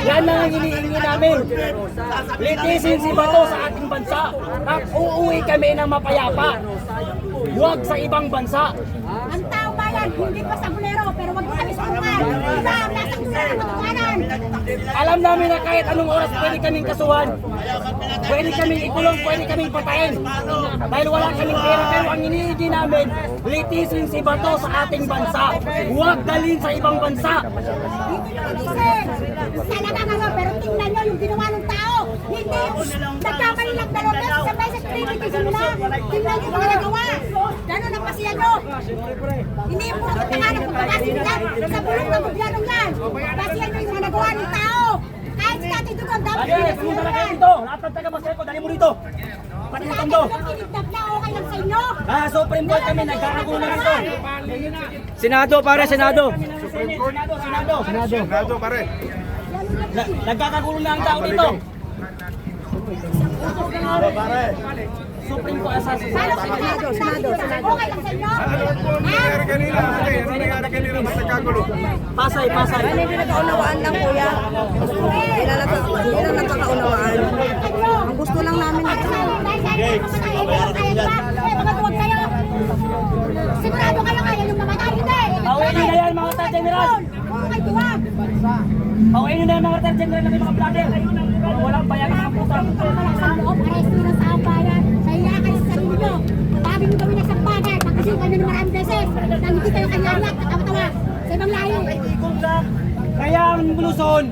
Yan lang ang hinihingi namin. Litisin si Bato sa ating bansa at uuwi kami ng mapayapa. Huwag sa ibang bansa. Ang tao bayan, hindi pa sa bulero, pero wag kami sumungan. Diba, nasa gula ng katotohanan. Alam namin na kahit anong oras pwede kaming kasuhan. Pwede kaming ikulong, pwede kaming patayin. Dahil wala kaming pera, pero ang hinihingi namin, litisin si Bato sa ating bansa. Huwag dalhin sa ibang bansa. Talaga nga, pero tingnan nyo yung ginawa ng tao. Hindi, nagkamali lang 2 beses sa beses, primitism nila. Tingnan nyo yung mga nagawa. Gano'n ang pasiyan nyo. Hindi yung puro katanganan kung pagasin nila. Sa bulong ng gobyernong yan. Pasiyan nyo yung mga nagawa ng tao. Kahit sa ating dugon, dapat Dali, pumunta na kayo dito. Lahat ng taga-Baseco, dali mo dito. Pati yung tondo. kinidnap na okay lang sa inyo. Supreme Court kami, nagkakagulo na rito. Senado, pare, Senado. Senado, pare. Nagkakagulo na ang tao dito. Pare. Supreme Court assassin. Senado. Okay lang sa inyo. Ano nangyari kanina? Ano nangyari kanina? Ba't nagkagulo? Pasay. Hindi nagkaunawaan lang, kuya. Hindi lang nagkakaunawaan. Ang gusto lang namin na sigurado kayo kaya yung mamatay, hindi. Pauwiin nyo na yan mga Third General. Okay, tuwag. Pauwiin nyo na yan mga Third General ng mga vlogger. Walang bayan ng mga puta. Malakas loob, aresto na sa bayan. Sa iya kayo sa sarili nyo. Bago nyo gawin na sa bagay, pagkasiw kayo ng maraming beses. Nang hindi kayo kanyanak, katawa-tawa. Sa ibang lahi. Kaya ang Luzon,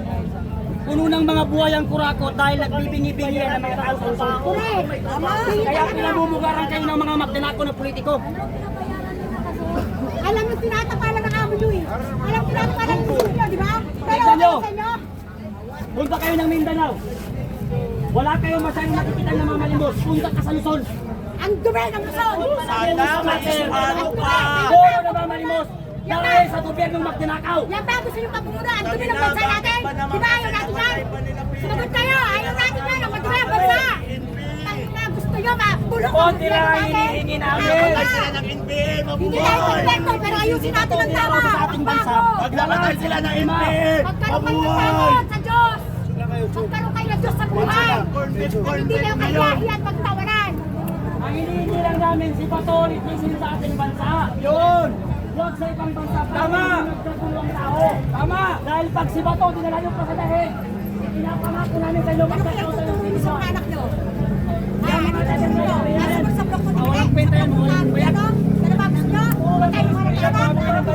puno ng mga buhay ang kurakot dahil nagbibingi-bingi ng mga tao sa Luzon. Correct. Kaya pinamumugaran kayo ng mga magdanako na politiko. Alam mo, tinatapalan ng amo nyo eh. Alam mo, tinatapalan ng gusto nyo, di ba? Pero Tignan nyo. okay sa inyo. Punta kayo ng Mindanao. Wala kayong masyadong makikita ng mga malimos. Punta ka sa Luzon. Ang dumi ng Luzon. Puro na mga malimos. Dahil sa gobyernong magdanakaw. Yan ba gusto nyo kapumuno? Ang dumi ng bansa natin. Di ba? Ayaw natin yan. Sumagot kayo. Ayaw natin yan. Ang madumi ang bansa. Ang gusto nyo, bulok ang Konti lang ang gobyerno natin. hinihingi namin. Hindi tayo kontento, pero ayusin natin ang tama. Sa ating bansa. Maglalakad sila ng MP. Magkaroon kayo ng takot sa Diyos. Magkaroon kayo ng Diyos sa buhay. Hindi kayo kahiyahiyan pagtawanan. Ang hinihingi lang namin si Bato litisin sa ating bansa. Yun! Huwag sa ibang bansa. Tama! Nagkagulong tao. Tama! Dahil pag si Bato dinala yung pasadahin, pinapangako namin sa inyo Ano kaya magkakaroon tutulong ng niyo sa isa. mga anak nyo? Ano tutulong nyo? Nasa sa blok mo Walang kwenta yan, walang kwenta yan. Ano? Ano ba gusto nyo? Patay mo na kaya ba? Ano ba?